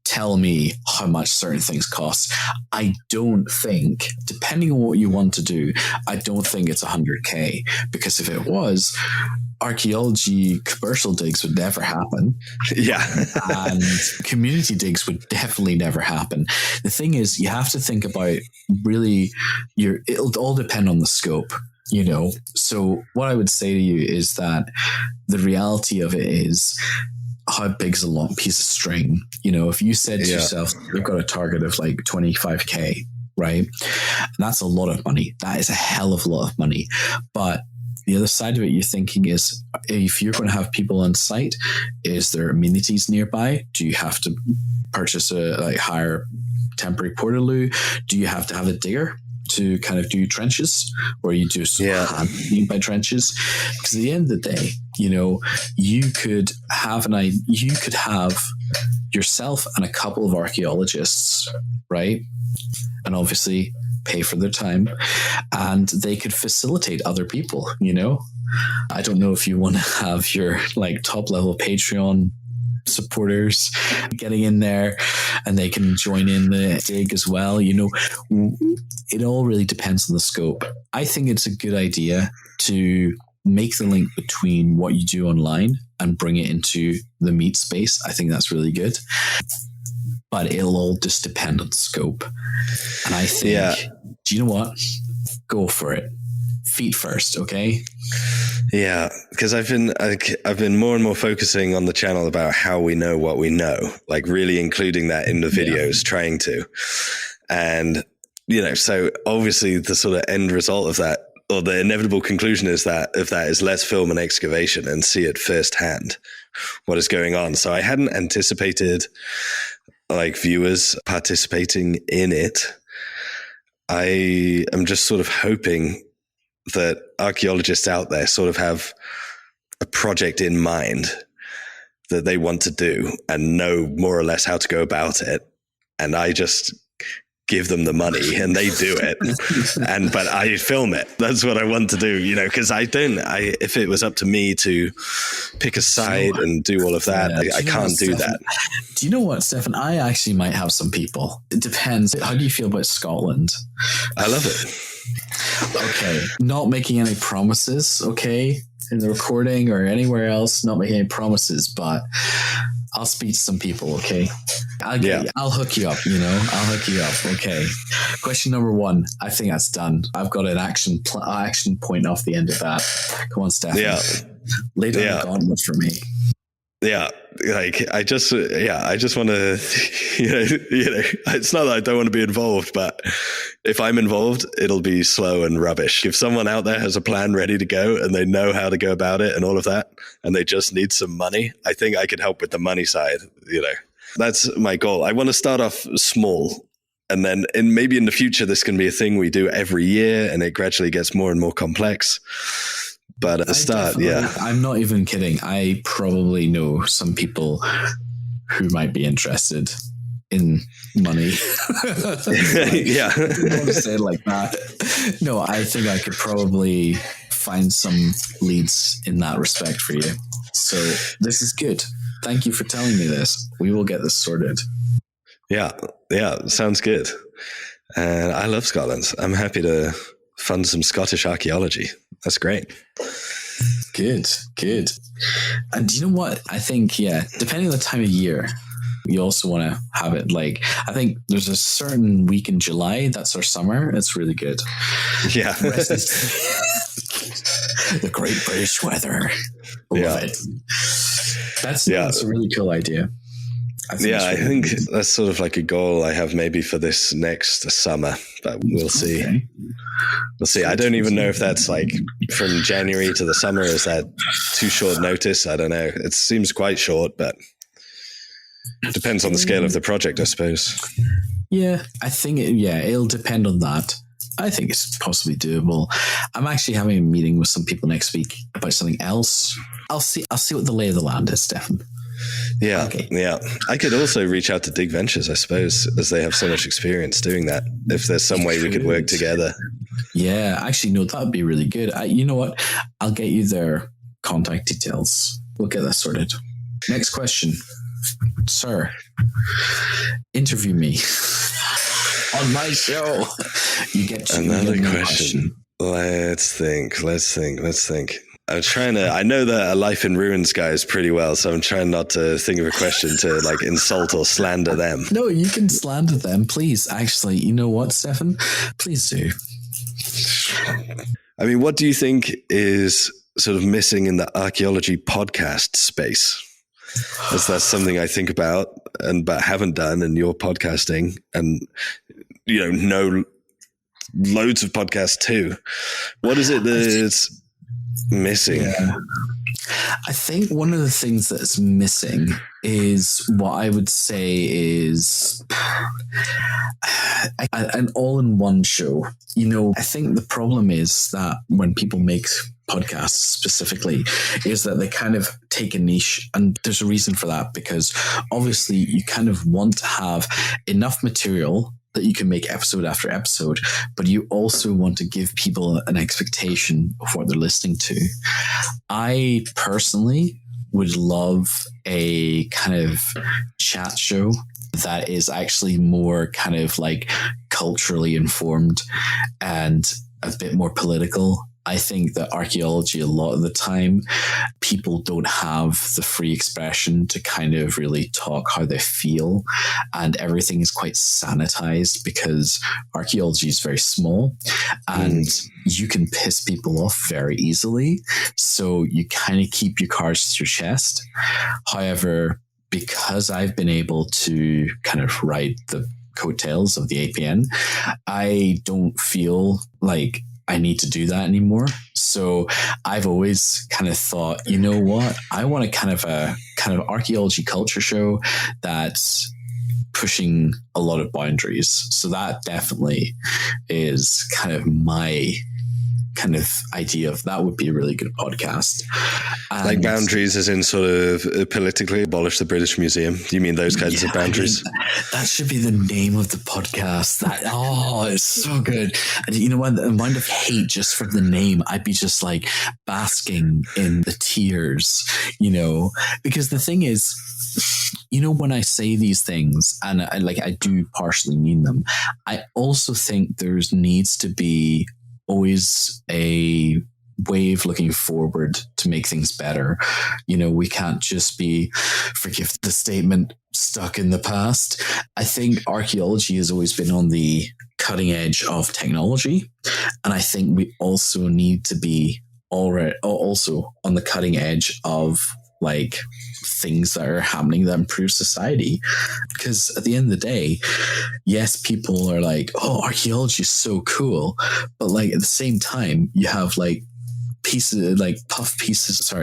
tell me how much certain things cost. I don't think, depending on what you want to do, I don't think it's 100K, because if it was, archaeology commercial digs would never happen. Yeah. And community digs would definitely never happen. The thing is, you have to think about really it'll all depend on the scope, So what I would say to you is that the reality of it is, how big's a long piece of string? If you said to yourself, you've got a target of 25K, right? And that's a lot of money. That is a hell of a lot of money. But the other side of it, you're thinking is, if you're going to have people on site, is there amenities nearby? Do you have to purchase hire temporary portaloo? Do you have to have a digger to kind of do trenches, or you do hand by trenches? Because at the end of the day, you could have yourself and a couple of archaeologists, right? And obviously pay for their time, and they could facilitate other people. I don't know if you want to have your top level Patreon supporters getting in there and they can join in the dig as well. It all really depends on the scope. I think it's a good idea to make the link between what you do online and bring it into the meet space. I think that's really good, but it'll all just depend on the scope. And I think, do you know what? Go for it. Feet first, okay? Yeah, because I've been more and more focusing on the channel about how we know what we know, really including that in the videos, trying to. And, so obviously the sort of end result of that, or the inevitable conclusion is that if that is, let's film an excavation and see it firsthand, what is going on. So I hadn't anticipated viewers participating in it. I am just sort of hoping that archaeologists out there sort of have a project in mind that they want to do and know more or less how to go about it. And I just give them the money and they do it. But I film it. That's what I want to do, because if it was up to me to pick a side and do all of that, I can't do that. Do you know what, Stefan? I actually might have some people. It depends. How do you feel about Scotland? I love it. Okay. Not making any promises, okay? In the recording or anywhere else, not making any promises, but I'll speak to some people, okay? I'll hook you up, I'll hook you up, okay? Question number 1. I think that's done. I've got an action point off the end of that. Come on, Stefan. Yeah. Lay down the gauntlet for me. Yeah, I just want to, it's not that I don't want to be involved, but if I'm involved, it'll be slow and rubbish. If someone out there has a plan ready to go and they know how to go about it and all of that, and they just need some money, I think I could help with the money side, That's my goal. I want to start off small, and then maybe in the future, this can be a thing we do every year, and it gradually gets more and more complex. But at the start, I'm not even kidding. I probably know some people who might be interested in money. Yeah. I don't want to say it like that. No, I think I could probably find some leads in that respect for you. So this is good. Thank you for telling me this. We will get this sorted. Yeah, sounds good. And I love Scotland. I'm happy to fund some Scottish archaeology. That's great. Good. And do you know what? I think, depending on the time of year, you also want to have it I think there's a certain week in July, that's our summer. It's really good. Yeah. The great British weather. Love it. That's a really cool idea. I think that's sort of a goal I have maybe for this next summer, but we'll see. Okay. We'll see. I don't even know if that's from January to the summer. Is that too short notice? I don't know. It seems quite short, but it depends on the scale of the project, I suppose. Yeah, I think it'll depend on that. I think it's possibly doable. I'm actually having a meeting with some people next week about something else. I'll see what the lay of the land is, Stefan. Yeah, okay. Yeah. I could also reach out to Dig Ventures, I suppose, as they have so much experience doing that. If there's some way we could work together. Yeah, actually, no, that would be really good. You know what? I'll get you their contact details. We'll get that sorted. Next question. Sir, interview me on my show. You get another question. Let's think. I know that a Life in Ruins guys pretty well, so I'm trying not to think of a question to insult or slander them. No, you can slander them, please. Actually, you know what, Stefan? Please do. I mean, what do you think is sort of missing in the archaeology podcast space? As that's something I think about but haven't done in your podcasting, and know loads of podcasts too. What is it that's missing? Yeah. I think one of the things that's missing is what I would say is an all-in-one show. I think the problem is that when people make podcasts specifically is that they kind of take a niche, and there's a reason for that, because obviously you kind of want to have enough material that you can make episode after episode, but you also want to give people an expectation of what they're listening to. I personally would love a kind of chat show that is actually more kind of like culturally informed and a bit more political. I think that archaeology, a lot of the time, people don't have the free expression to kind of really talk how they feel, and everything is quite sanitized because archaeology is very small and you can piss people off very easily. So you kind of keep your cards to your chest. However, because I've been able to kind of ride the coattails of the APN, I don't feel like I need to do that anymore. So I've always kind of thought, you know what? I want a kind of archaeology culture show that's pushing a lot of boundaries. So that definitely is kind of my kind of idea of that would be a really good podcast. And like boundaries as in sort of politically abolish the British Museum. Do you mean those kinds of boundaries? I mean, that should be the name of the podcast. It's so good. And you know what? The amount of hate just from the name, I'd be just like basking in the tears, because the thing is, when I say these things, and I do partially mean them, I also think there's needs to be always a way of looking forward to make things better. We can't just be, forgive the statement, stuck in the past. I think archaeology has always been on the cutting edge of technology. And I think we also need to be also on the cutting edge of like things that are happening that improve society. Because at the end of the day, yes, people are like, oh, archaeology is so cool. But like at the same time, you have like pieces, like puff pieces,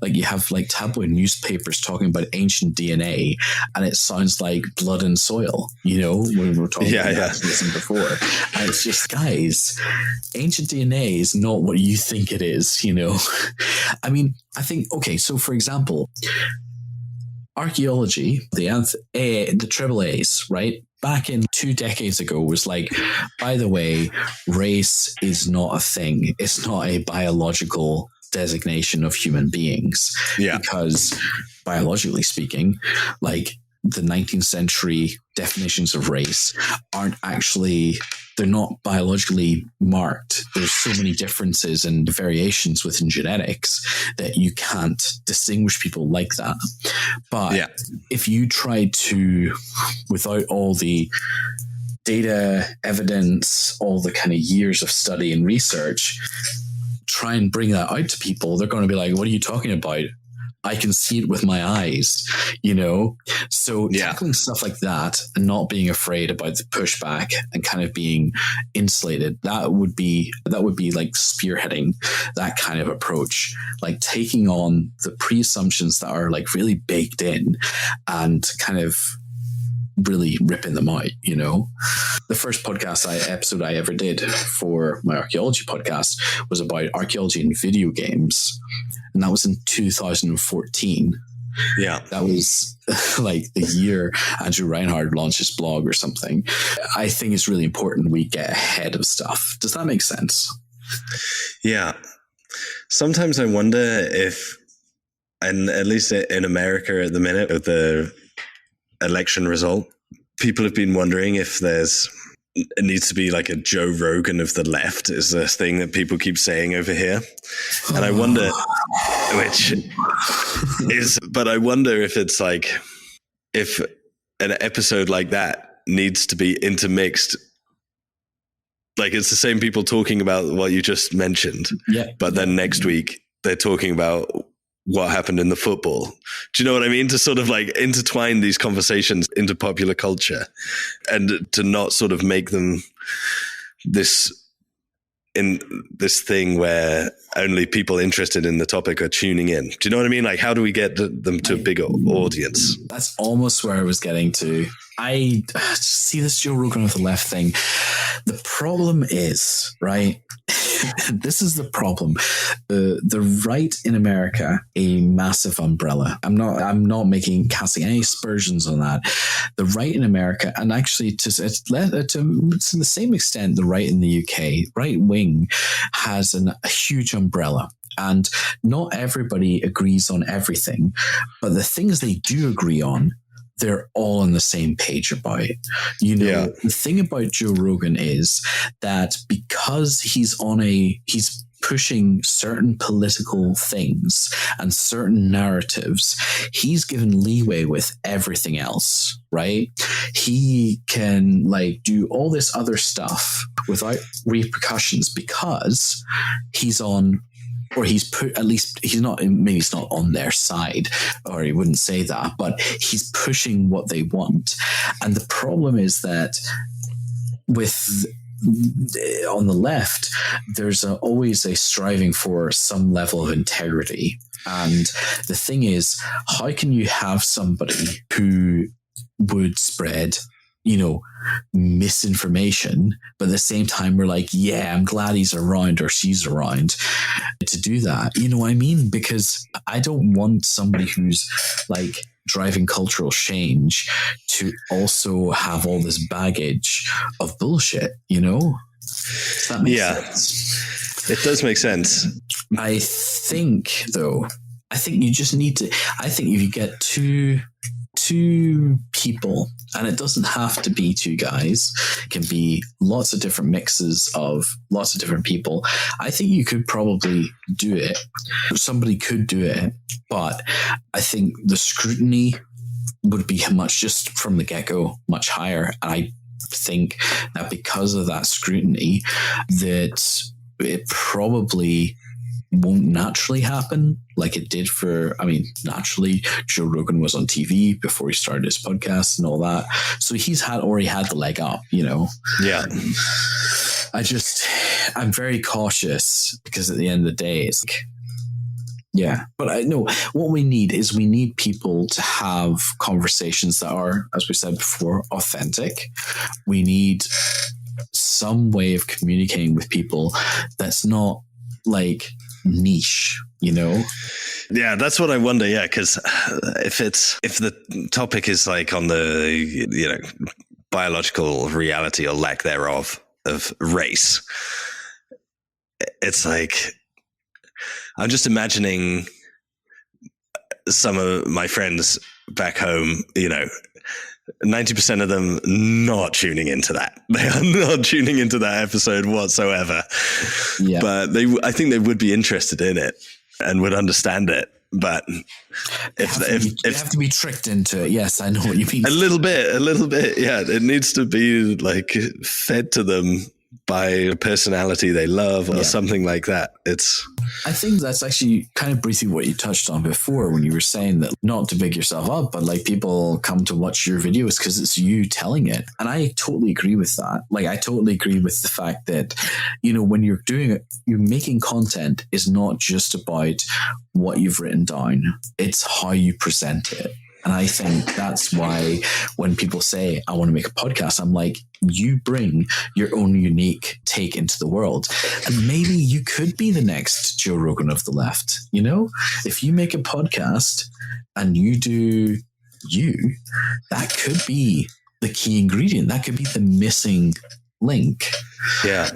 like you have like tabloid newspapers talking about ancient DNA, and it sounds like blood and soil, when we were talking about that before. And it's just, guys, ancient DNA is not what you think it is, I mean, I think, okay, so for example, archaeology, the triple A's, right? Back in 2 decades ago was like, by the way, race is not a thing. It's not a biological designation of human beings. Yeah. Because biologically speaking, like the 19th century definitions of race they're not biologically marked. There's so many differences and variations within genetics that you can't distinguish people like that. But if you try to, without all the data, evidence, all the kind of years of study and research, try and bring that out to people, they're going to be like, what are you talking about? I can see it with my eyes, So tackling stuff like that and not being afraid about the pushback and kind of being insulated, that would be like spearheading that kind of approach, like taking on the pre-assumptions that are like really baked in and kind of really ripping them out, The first episode I ever did for my archaeology podcast was about archaeology in video games. And that was in 2014. Yeah. That was like the year Andrew Reinhardt launched his blog or something. I think it's really important we get ahead of stuff. Does that make sense? Yeah. Sometimes I wonder if, and at least in America at the minute with the election result, people have been wondering if it needs to be like a Joe Rogan of the left is this thing that people keep saying over here. And I wonder, but I wonder if it's like, if an episode like that needs to be intermixed. Like it's the same people talking about what you just mentioned. Yeah. But then next week they're talking about what happened in the football. Do you know what I mean? To sort of like intertwine these conversations into popular culture and to not sort of make them this in this thing where only people interested in the topic are tuning in. Do you know what I mean? Like, how do we get them to a bigger audience? That's almost where I was getting to. I see this Joe Rogan of the left thing. The problem is, right? This is the problem. The right in America, a massive umbrella. I'm not casting any aspersions on that. The right in America, and actually to the same extent, the right in the UK, right wing, has a huge umbrella. And not everybody agrees on everything, but the things they do agree on, they're all on the same page about it. The thing about Joe Rogan is that because he's pushing certain political things and certain narratives, he's given leeway with everything else, right? He can do all this other stuff without repercussions because he's on, or he's put, at least he's not, maybe he's not on their side, or he wouldn't say that, but he's pushing what they want. And the problem is that on the left, there's always a striving for some level of integrity. And the thing is, how can you have somebody who would spread misinformation, but at the same time we're like, yeah, I'm glad he's around or she's around to do that? You know what I mean? Because I don't want somebody who's driving cultural change to also have all this baggage of bullshit, Does that make sense? It does make sense. I think you just need to, if you get two people, and it doesn't have to be two guys, it can be lots of different mixes of lots of different people. I think you could probably do it. Somebody could do it, but I think the scrutiny would be just from the get-go much higher. And I think that because of that scrutiny, that it probably won't naturally happen like it did naturally Joe Rogan was on TV before he started his podcast and all that. So he's already had the leg up, Yeah. I'm very cautious because at the end of the day, it's but I know what we need people to have conversations that are, as we said before, authentic. We need some way of communicating with people that's not niche, Yeah, that's what I wonder. Yeah, because if the topic is on the biological reality or lack thereof of race, it's I'm just imagining some of my friends back home, 90% of them not tuning into that. They are not tuning into that episode whatsoever. Yeah. But I think they would be interested in it and would understand it. But if they have to be tricked into it. Yes, I know what you mean. A little bit. Yeah. It needs to be fed to them by a personality they love or something like that. I think that's actually kind of briefly what you touched on before when you were saying that, not to big yourself up, but people come to watch your videos because it's you telling it. And I totally agree with that. I totally agree with the fact that, when you're doing it, you're making content is not just about what you've written down. It's how you present it. And I think that's why when people say, I want to make a podcast, I'm like, you bring your own unique take into the world. And maybe you could be the next Joe Rogan of the left. If you make a podcast and you do that could be the key ingredient. That could be the missing link. Yeah.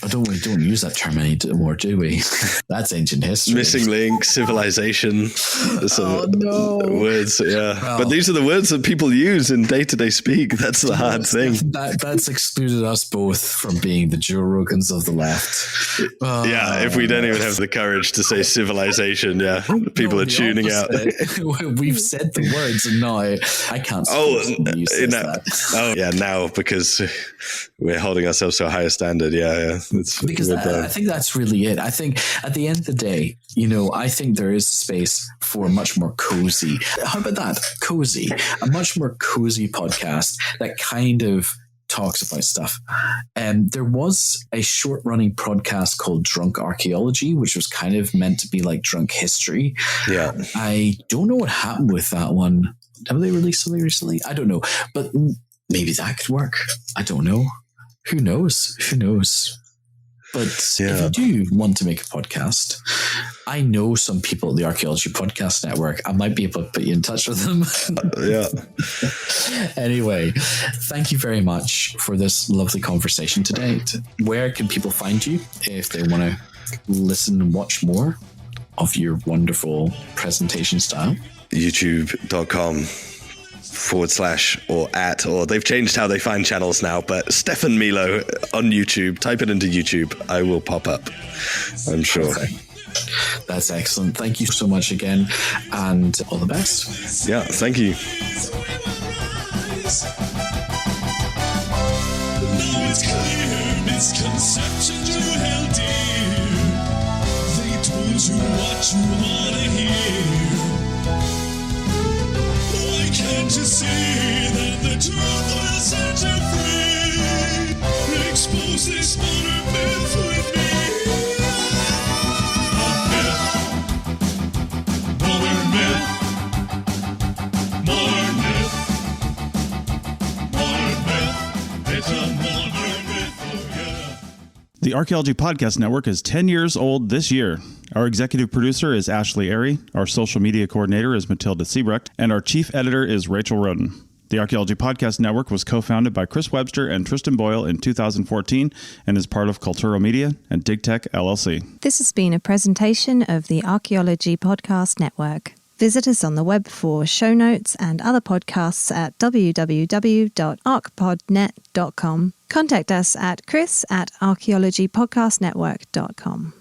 I don't use that term anymore, do we? That's ancient history. Missing link, civilization. Words, yeah. Well, but these are the words that people use in day-to-day speak. That's the hard thing. That's excluded us both from being the Joe Rogans of the left. Yeah, if we don't even have the courage to say civilization, people are tuning out. We've said the words and now I can't that. Oh, yeah, now because we're holding ourselves to a higher standard. Yeah. Because I think that's really it. I think at the end of the day, I think there is space for a much more cozy. How about that? Cozy. A much more cozy podcast that kind of talks about stuff. There was a short-running podcast called Drunk Archaeology, which was kind of meant to be like drunk history. Yeah. I don't know what happened with that one. Have they released something recently? I don't know. But maybe that could work. I don't know. Who knows? Who knows? But if you do want to make a podcast, I know some people at the Archaeology Podcast Network. I might be able to put you in touch with them. Anyway, thank you very much for this lovely conversation today. Where can people find you if they want to listen and watch more of your wonderful presentation style? YouTube.com/ or they've changed how they find channels now, but Stefan Milo on YouTube. Type it into YouTube. I will pop up, I'm sure. Okay. That's excellent. Thank you so much again, and all the best. Yeah, thank you. Now it's clear misconceptions you held dear. They told you what you wanna hear. Why can't you see that the truth will set you free? Expose this modern myth with me. Modern myth. Modern myth. Modern myth. It's a modern myth, oh yeah. The Archaeology Podcast Network is 10 years old this year. Our executive producer is Ashley Airy, our social media coordinator is Matilda Siebrecht, and our chief editor is Rachel Roden. The Archaeology Podcast Network was co-founded by Chris Webster and Tristan Boyle in 2014 and is part of Cultura Media and DigTech LLC. This has been a presentation of the Archaeology Podcast Network. Visit us on the web for show notes and other podcasts at www.archpodnet.com. Contact us at chris@archaeologypodcastnetwork.com.